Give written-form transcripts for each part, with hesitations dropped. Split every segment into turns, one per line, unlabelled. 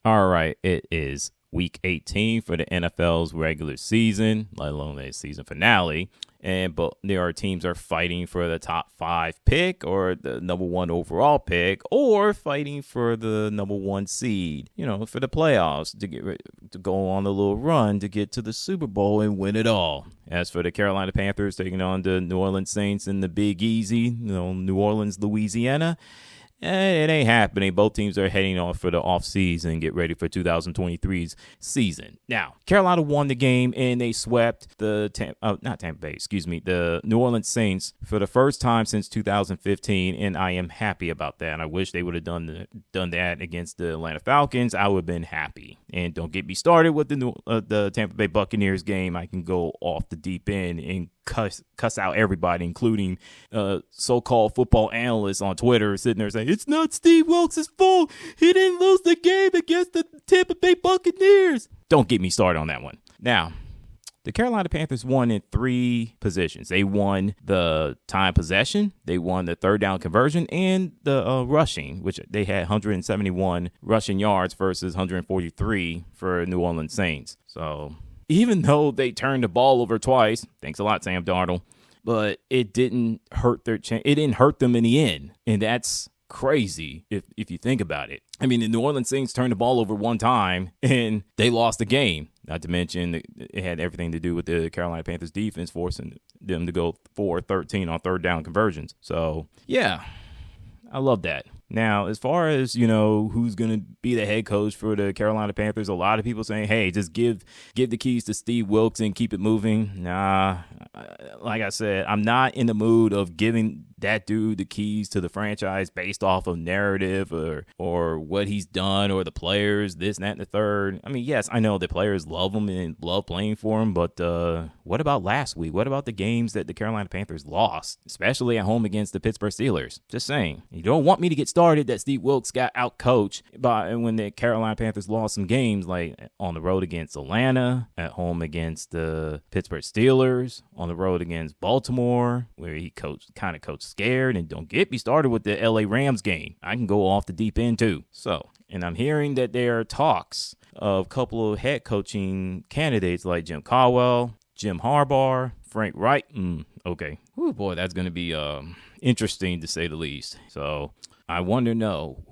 All right, it is week 18 for the NFL's regular season, let alone the season finale. But there are teams are fighting for the top 5 pick or the number 1 overall pick, or fighting for the number 1 seed, for the playoffs to go on a little run to get to the Super Bowl and win it all. As for the Carolina Panthers taking on the New Orleans Saints in the Big Easy, New Orleans, Louisiana, it ain't happening. Both teams are heading off for the offseason, get ready for 2023's season. Now, Carolina won the game and they swept the New Orleans Saints for the first time since 2015, and I am happy about that. I wish they would have done that against the Atlanta Falcons. I would have been happy. And don't get me started with the Tampa Bay Buccaneers game. I can go off the deep end and cuss out everybody, including so-called football analysts on Twitter sitting there saying, it's not Steve Wilkes' fault. He didn't lose the game against the Tampa Bay Buccaneers. Don't get me started on that one. Now, the Carolina Panthers won in 3 positions. They won the time possession, they won the third down conversion, and the rushing, which they had 171 rushing yards versus 143 for New Orleans Saints. So even though they turned the ball over twice, thanks a lot, Sam Darnold, but it didn't hurt it didn't hurt them in the end, and that's crazy if you think about it. I mean, the New Orleans Saints turned the ball over one time, and they lost the game. Not to mention, it had everything to do with the Carolina Panthers defense forcing them to go 4-13 on third down conversions. So, yeah, I love that. Now, as far as, who's going to be the head coach for the Carolina Panthers, a lot of people saying, hey, just give the keys to Steve Wilkes and keep it moving. Nah, like I said, I'm not in the mood of giving that dude the keys to the franchise based off of narrative or what he's done or the players, this, and that, and the third. I mean, yes, I know the players love him and love playing for him, but what about last week? What about the games that the Carolina Panthers lost, especially at home against the Pittsburgh Steelers? Just saying. You don't want me to get started that Steve Wilkes got out-coached when the Carolina Panthers lost some games, like on the road against Atlanta, at home against the Pittsburgh Steelers, on the road against Baltimore, where he kind of coached scared, and don't get me started with the LA Rams game. I can go off the deep end too. So, and I'm hearing that there are talks of a couple of head coaching candidates like Jim Caldwell, Jim Harbaugh, Frank Reich. Okay. Oh boy, that's going to be interesting to say the least. So I wonder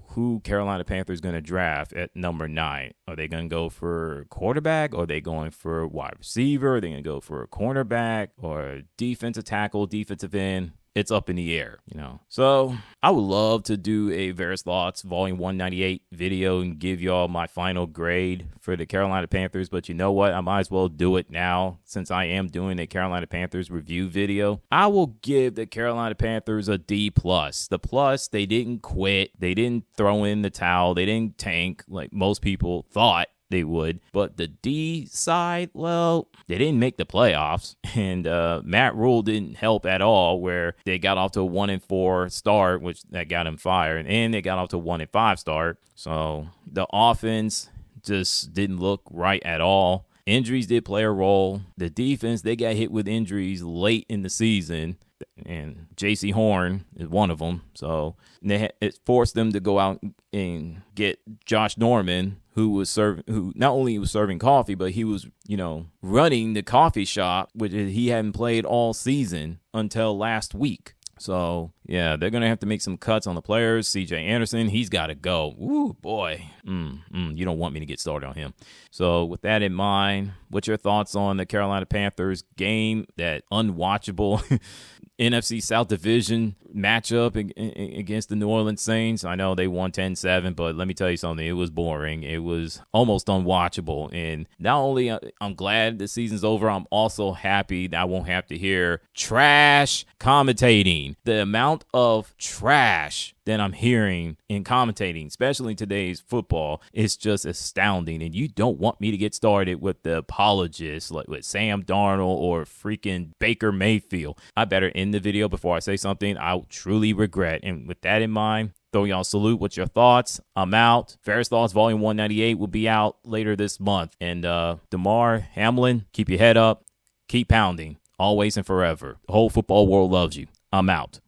who Carolina Panthers going to draft at number 9. Are they going to go for quarterback? Or are they going for wide receiver? Are they going to go for a cornerback or defensive tackle, defensive end? It's up in the air, So I would love to do a Various Thoughts Volume 198 video and give y'all my final grade for the Carolina Panthers. But you know what? I might as well do it now since I am doing a Carolina Panthers review video. I will give the Carolina Panthers a D+. The plus, they didn't quit. They didn't throw in the towel. They didn't tank like most people thought they would. But the D side, well, they didn't make the playoffs, and Matt Rule didn't help at all, where they got off to a 1-4 start, which that got him fired, and they got off to a 1-5 start. So the offense just didn't look right at all. Injuries did play a role. The defense, they got hit with injuries late in the season, and J.C. Horn is one of them. So it forced them to go out and get Josh Norman, who not only was serving coffee, but he was, running the coffee shop, which he hadn't played all season until last week. So, yeah, they're going to have to make some cuts on the players. C.J. Anderson, he's got to go. Ooh, boy. You don't want me to get started on him. So, with that in mind, what's your thoughts on the Carolina Panthers game, that unwatchable NFC South Division matchup against the New Orleans Saints? I know they won 10-7, but let me tell you something. It was boring. It was almost unwatchable. And not only I'm glad the season's over, I'm also happy that I won't have to hear trash commentating. The amount of trash that I'm hearing in commentating, especially in today's football, is just astounding. And you don't want me to get started with the apologists like with Sam Darnold or freaking Baker Mayfield. I better end the video before I say something I'll truly regret. And with that in mind, throw y'all a salute. What's your thoughts? I'm out. Various Thoughts Volume 198 will be out later this month. And Damar Hamlin, keep your head up. Keep pounding. Always and forever. The whole football world loves you. I'm out.